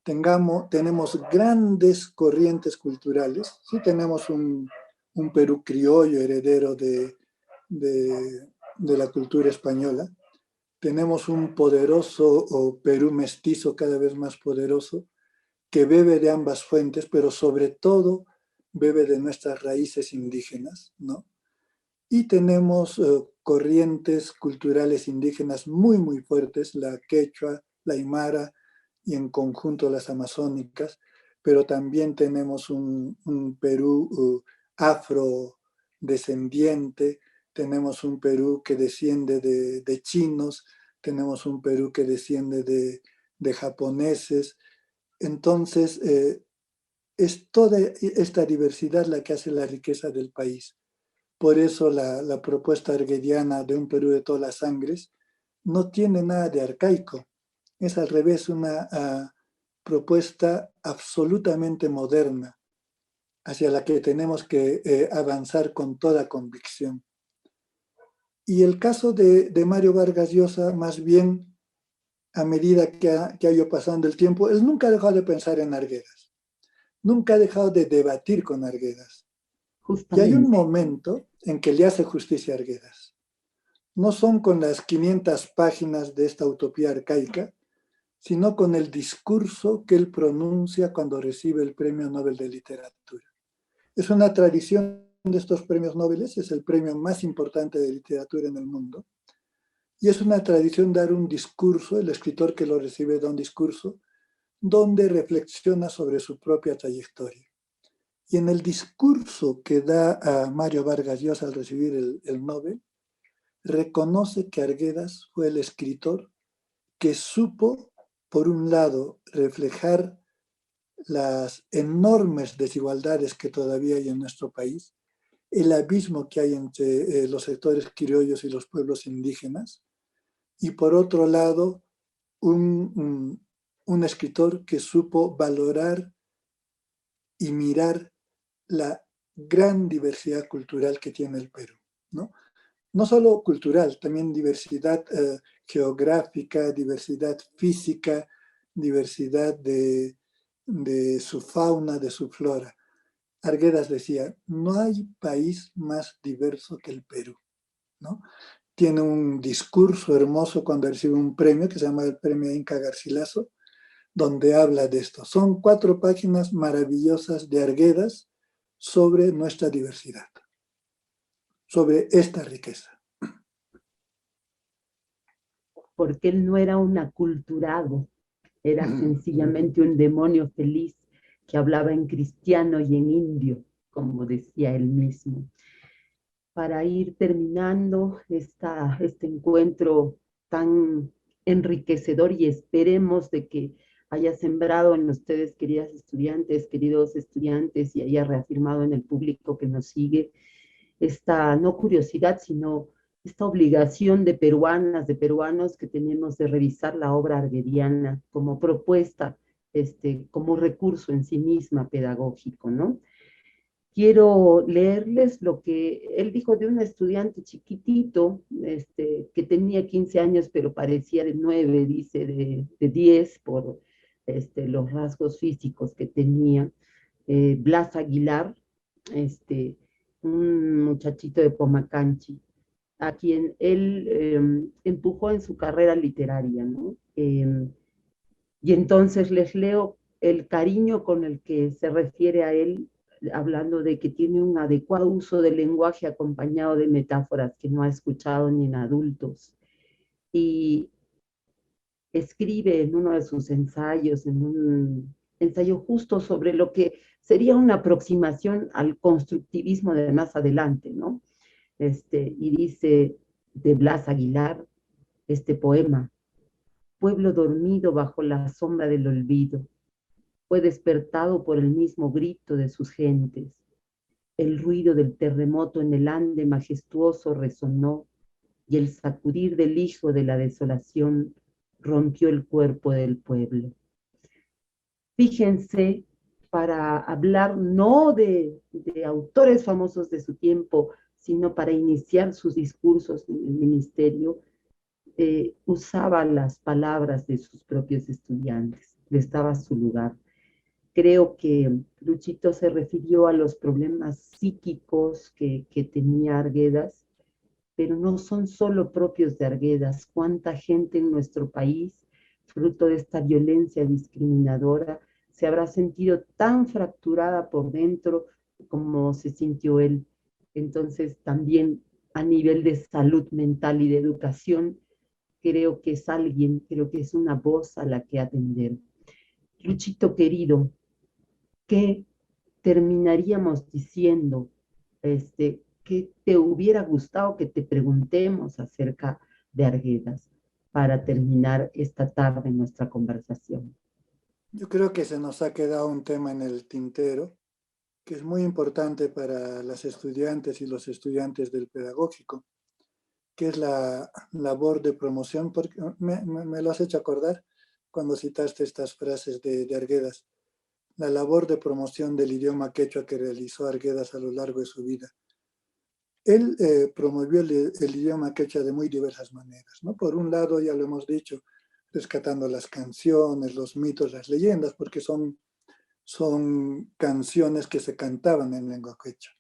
Tenemos grandes corrientes culturales, sí tenemos un Perú criollo heredero de la cultura española, tenemos un poderoso Perú mestizo cada vez más poderoso, que bebe de ambas fuentes, pero sobre todo bebe de nuestras raíces indígenas, ¿no? Y tenemos corrientes culturales indígenas muy, muy fuertes, la quechua, la aymara y en conjunto las amazónicas, pero también tenemos un Perú afrodescendiente, tenemos un Perú que desciende de chinos, tenemos un Perú que desciende de japoneses. Entonces, es toda esta diversidad la que hace la riqueza del país. Por eso la propuesta arguediana de un Perú de todas las sangres no tiene nada de arcaico. Es al revés una propuesta absolutamente moderna hacia la que tenemos que avanzar con toda convicción. Y el caso de Mario Vargas Llosa, más bien, a medida que ha ido pasando el tiempo, él nunca ha dejado de pensar en Arguedas, nunca ha dejado de debatir con Arguedas. Y hay un
Justamente.
momento en que le hace justicia a Arguedas. No son con las 500 páginas de esta utopía arcaica, sino con el discurso que él pronuncia cuando recibe el Premio Nobel de Literatura. Es una tradición de estos premios Nobel, es el premio más importante de literatura en el mundo, y es una tradición dar un discurso, el escritor que lo recibe da un discurso, donde reflexiona sobre su propia trayectoria. Y en el discurso que da a Mario Vargas Llosa al recibir el Nobel, reconoce que Arguedas fue el escritor que supo, por un lado, reflejar las enormes desigualdades que todavía hay en nuestro país, el abismo que hay entre los sectores criollos y los pueblos indígenas, y por otro lado, un escritor que supo valorar y mirar la gran diversidad cultural que tiene el Perú, ¿no? No solo cultural, también diversidad geográfica, diversidad física, diversidad de su fauna, de su flora. Arguedas decía, no hay país más diverso que el Perú, ¿no? Tiene un discurso hermoso cuando recibe un premio que se llama el Premio Inca Garcilaso, donde habla de esto. Son 4 páginas maravillosas de Arguedas sobre nuestra diversidad, sobre esta riqueza.
Porque él no era un aculturado, era sencillamente un demonio feliz que hablaba en cristiano y en indio, como decía él mismo. Para ir terminando este encuentro tan enriquecedor y esperemos de que haya sembrado en ustedes, queridos estudiantes, y haya reafirmado en el público que nos sigue esta no curiosidad, sino esta obligación de peruanas, de peruanos que tenemos de revisar la obra arguediana como propuesta, como recurso en sí misma pedagógico, ¿no? Quiero leerles lo que él dijo de un estudiante chiquitito, que tenía 15 años, pero parecía de 9, dice, de 10 por los rasgos físicos que tenía. Blas Aguilar, un muchachito de Pomacanchi, a quien él empujó en su carrera literaria, ¿no? Y entonces les leo el cariño con el que se refiere a él, hablando de que tiene un adecuado uso del lenguaje acompañado de metáforas que no ha escuchado ni en adultos. Y escribe en uno de sus ensayos, en un ensayo justo sobre lo que sería una aproximación al constructivismo de más adelante, ¿no? Y dice de Blas Aguilar este poema: pueblo dormido bajo la sombra del olvido, fue despertado por el mismo grito de sus gentes. El ruido del terremoto en el Ande majestuoso resonó y el sacudir del hijo de la desolación rompió el cuerpo del pueblo. Fíjense, para hablar no de autores famosos de su tiempo, sino para iniciar sus discursos en el ministerio, usaba las palabras de sus propios estudiantes, les daba su lugar. Creo que Luchito se refirió a los problemas psíquicos que tenía Arguedas, pero no son solo propios de Arguedas. ¿Cuánta gente en nuestro país, fruto de esta violencia discriminadora, se habrá sentido tan fracturada por dentro como se sintió él? Entonces, también a nivel de salud mental y de educación, creo que es alguien, creo que es una voz a la que atender. Luchito querido, ¿qué terminaríamos diciendo? ¿Qué te hubiera gustado que te preguntemos acerca de Arguedas para terminar esta tarde nuestra conversación?
Yo creo que se nos ha quedado un tema en el tintero que es muy importante para las estudiantes y los estudiantes del pedagógico, que es la labor de promoción, porque me lo has hecho acordar cuando citaste estas frases de Arguedas, la labor de promoción del idioma quechua que realizó Arguedas a lo largo de su vida. Él promovió el idioma quechua de muy diversas maneras, ¿no? Por un lado, ya lo hemos dicho, rescatando las canciones, los mitos, las leyendas, porque son canciones que se cantaban en lengua quechua.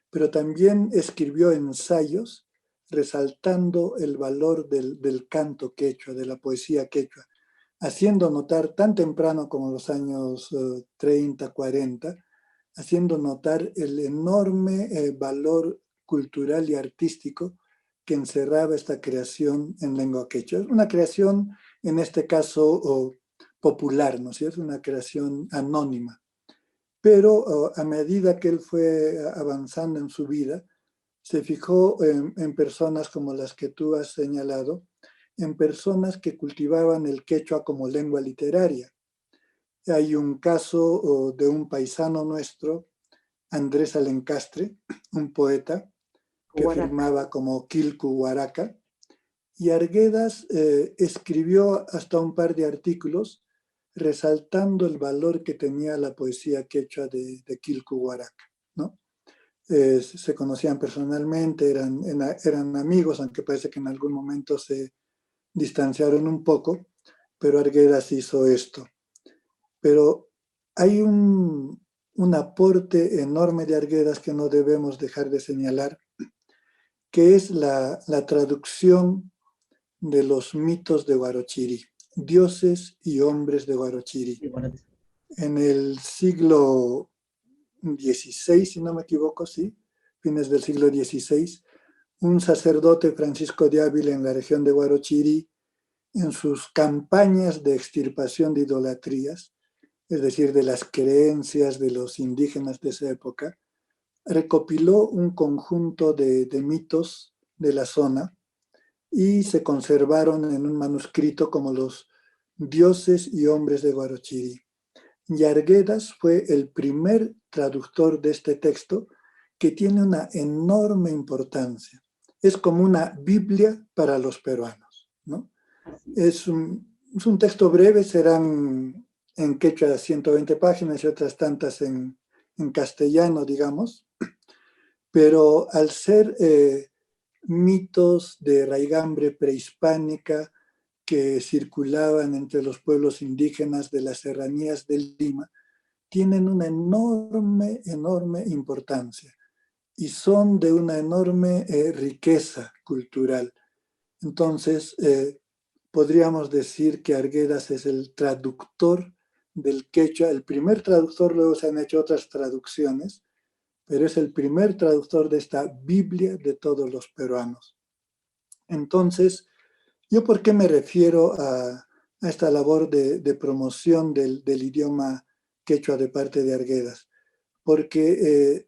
Pero también escribió ensayos resaltando el valor del canto quechua, de la poesía quechua, haciendo notar tan temprano como los años 30, 40, haciendo notar el enorme valor cultural y artístico que encerraba esta creación en lengua quechua. Es una creación, en este caso, popular, ¿no es cierto? Una creación anónima. Pero a medida que él fue avanzando en su vida, se fijó en personas como las que tú has señalado, en personas que cultivaban el quechua como lengua literaria. Hay un caso de un paisano nuestro, Andrés Alencastre, un poeta que
Huaraca.
firmaba como Quilcu Huaraca, y Arguedas escribió hasta un par de artículos resaltando el valor que tenía la poesía quechua de Quilcu Huaraca, ¿no? Se conocían personalmente, eran amigos, aunque parece que en algún momento se distanciaron un poco, pero Arguedas hizo esto. Pero hay un aporte enorme de Arguedas que no debemos dejar de señalar, que es la traducción de los mitos de Huarochirí, dioses y hombres de Huarochirí. En el siglo XVI, si no me equivoco, sí, fines del siglo XVI, un sacerdote, Francisco de Ávila, en la región de Huarochirí, en sus campañas de extirpación de idolatrías, es decir, de las creencias de los indígenas de esa época, recopiló un conjunto de mitos de la zona y se conservaron en un manuscrito como los dioses y hombres de Huarochirí. Y Arguedas fue el primer traductor de este texto, que tiene una enorme importancia. Es como una Biblia para los peruanos, ¿no? Es un texto breve, serán en quechua 120 páginas y otras tantas en castellano, digamos, pero al ser mitos de raigambre prehispánica que circulaban entre los pueblos indígenas de las serranías del Lima, tienen una enorme, enorme importancia. y son de una enorme riqueza cultural. Entonces, podríamos decir que Arguedas es el traductor del quechua, el primer traductor, luego se han hecho otras traducciones, pero es el primer traductor de esta Biblia de todos los peruanos. Entonces, ¿yo por qué me refiero a esta labor de promoción del idioma quechua de parte de Arguedas? Porque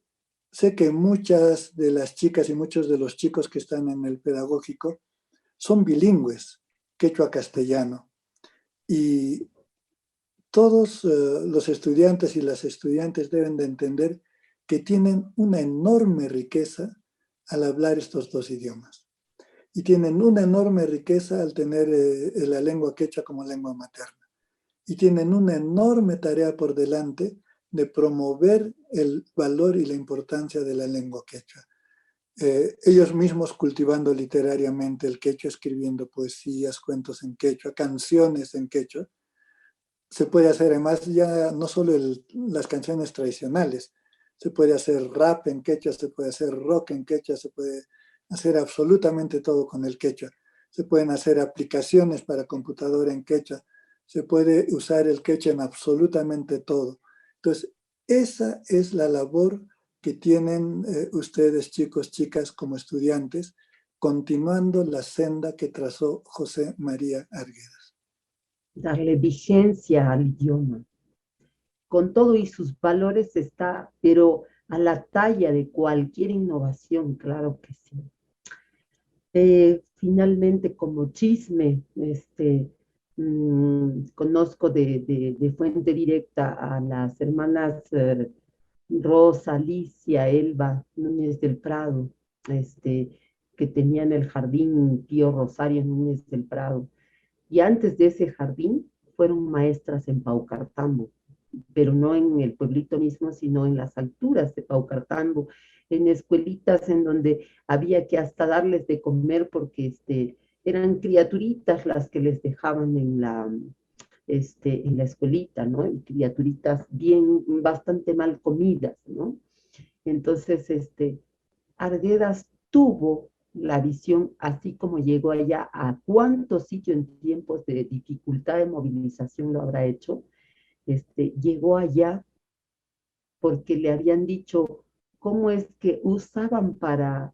sé que muchas de las chicas y muchos de los chicos que están en el pedagógico son bilingües, quechua-castellano, y todos los estudiantes y las estudiantes deben de entender que tienen una enorme riqueza al hablar estos dos idiomas. Y tienen una enorme riqueza al tener la lengua quechua como lengua materna. Y tienen una enorme tarea por delante de promover el valor y la importancia de la lengua quechua. Ellos mismos cultivando literariamente el quechua, escribiendo poesías, cuentos en quechua, canciones en quechua. Se puede hacer además ya no solo las canciones tradicionales, se puede hacer rap en quechua, se puede hacer rock en quechua, se puede hacer absolutamente todo con el quechua. Se pueden hacer aplicaciones para computadora en quechua, se puede usar el quechua en absolutamente todo. Entonces, esa es la labor que tienen ustedes, chicos, chicas, como estudiantes, continuando la senda que trazó José María Arguedas.
Darle vigencia al idioma. Con todo y sus valores está, pero a la talla de cualquier innovación, claro que sí. Finalmente, como chisme, conozco de fuente directa a las hermanas Rosa, Alicia, Elba Núñez del Prado, que tenían el jardín Tío Rosario Núñez del Prado. Y antes de ese jardín fueron maestras en Paucartambo, pero no en el pueblito mismo, sino en las alturas de Paucartambo, en escuelitas en donde había que hasta darles de comer porque eran criaturitas las que les dejaban en la escuelita, ¿no? Y criaturitas bien, bastante mal comidas, ¿no? Entonces, Arguedas tuvo la visión, así como llegó allá, a cuántos sitios en tiempos de dificultad de movilización lo habrá hecho, llegó allá porque le habían dicho cómo es que usaban para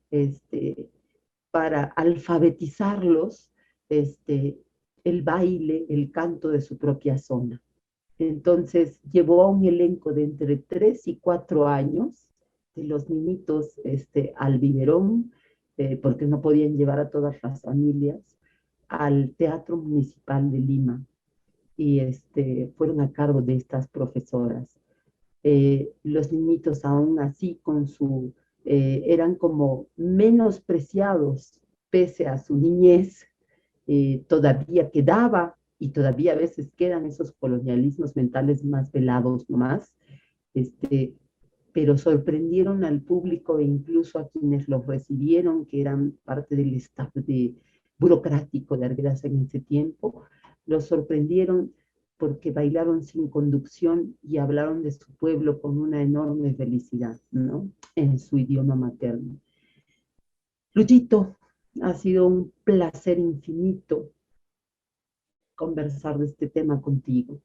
alfabetizarlos el baile, el canto de su propia zona. Entonces llevó a un elenco de entre 3 y 4 años de los niñitos al biberón, porque no podían llevar a todas las familias, al Teatro Municipal de Lima. Y fueron a cargo de estas profesoras. Los niñitos aún así eran como menospreciados pese a su niñez, todavía quedaba y todavía a veces quedan esos colonialismos mentales más velados nomás, pero sorprendieron al público e incluso a quienes los recibieron, que eran parte del staff burocrático de Arguedas en ese tiempo, los sorprendieron porque bailaron sin conducción y hablaron de su pueblo con una enorme felicidad, ¿no? En su idioma materno. Luchito, ha sido un placer infinito conversar de este tema contigo.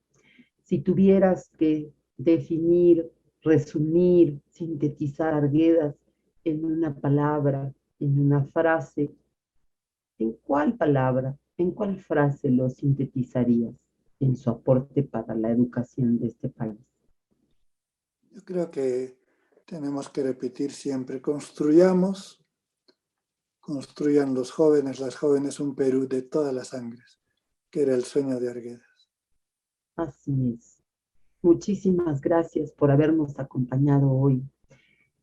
Si tuvieras que definir, resumir, sintetizar Arguedas en una palabra, en una frase, ¿en cuál palabra, en cuál frase lo sintetizarías en su aporte para la educación de este país?
Yo creo que tenemos que repetir siempre, construyan los jóvenes, las jóvenes, un Perú de todas las sangres, que era el sueño de Arguedas.
Así es. Muchísimas gracias por habernos acompañado hoy.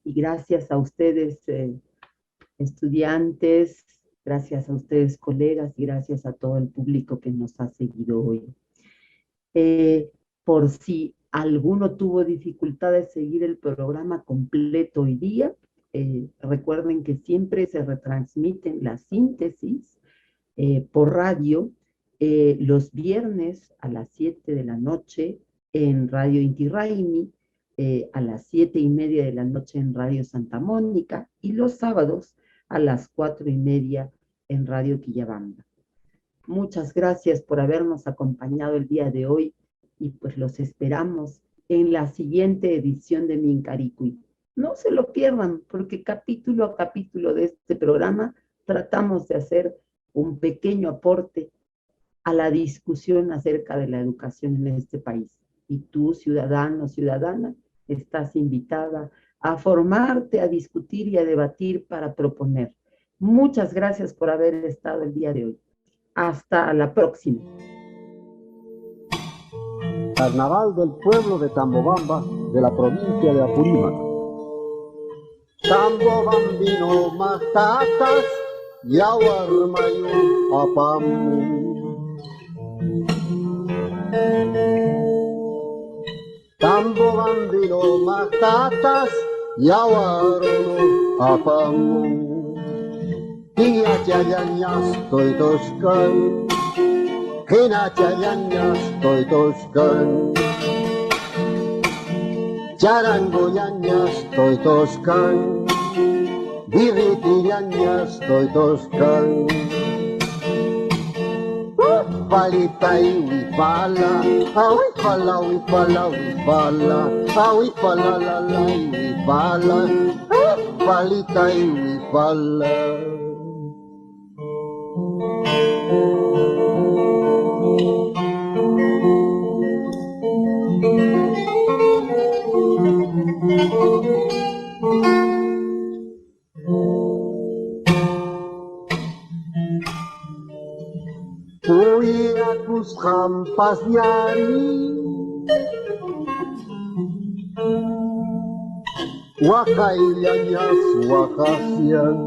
Y gracias a ustedes, estudiantes, gracias a ustedes, colegas, y gracias a todo el público que nos ha seguido hoy. Por si alguno tuvo dificultad de seguir el programa completo hoy día, recuerden que siempre se retransmiten las síntesis por radio los viernes a las 7 de la noche en Radio Inti Raymi, a las 7:30 de la noche en Radio Santa Mónica y los sábados a las 4:30 en Radio Quillabamba. Muchas gracias por habernos acompañado el día de hoy y pues los esperamos en la siguiente edición de Minkaricuy. No se lo pierdan porque capítulo a capítulo de este programa tratamos de hacer un pequeño aporte a la discusión acerca de la educación en este país. Y tú, ciudadano, ciudadana, estás invitada a formarte, a discutir y a debatir para proponer. Muchas gracias por haber estado el día de hoy. Hasta la próxima.
Carnaval del pueblo de Tambobamba, de la provincia de Apurímac. Tambobambino matatas, yawarmayu apamu. Tambobambino matatas, yawarono apamu. Tiya chayanyas toy toskan, kena chayanyas toy toskan. Charangoyanyas toy toskan, birritirianyas toy toskan. Palitay wipala, wipala, wipala, wipala, wipala, lalay wipala, palitay wipala. Uyakus hampas nyari, wakayanyas wakasian.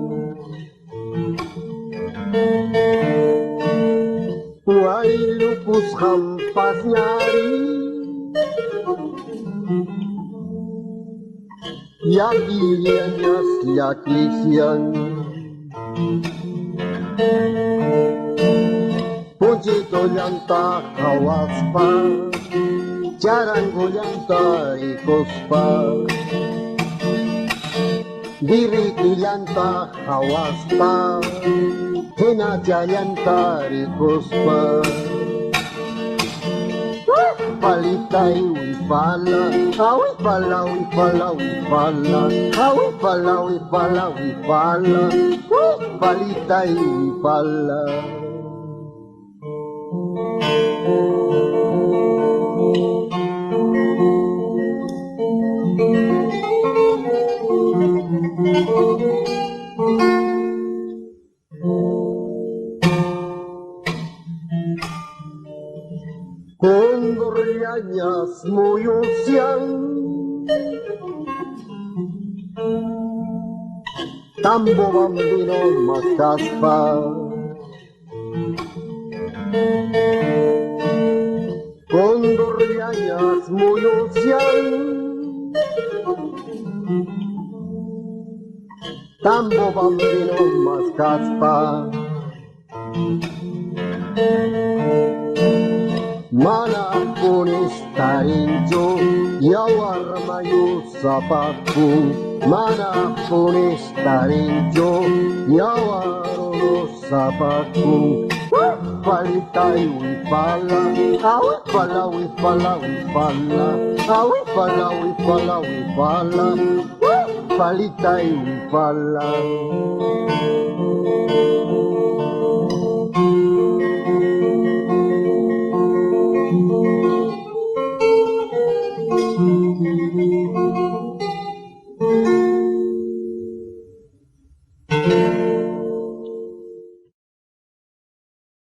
Uyakus hampas nyari, yakiyanyas yakisian. Puncito llanta kawaspa, charango llanta ikospa. Diriti llanta kawaspa, henacha llanta ikospa. Palitay wipala, wipala, wipala, wipala, wipala, wipala, wipala, palitay wipala. Condorriañas muy usian, tambobambino más caspa. Condorriañas muy usian, tambobambino más caspa. Mana punis tarinjo, yawarmayu sapaku. Mana punis tarinjo, yawarono sapaku. Palitay wipala, wipala, wipala, wipala, wipala, wipala, wipala, palitay wipala.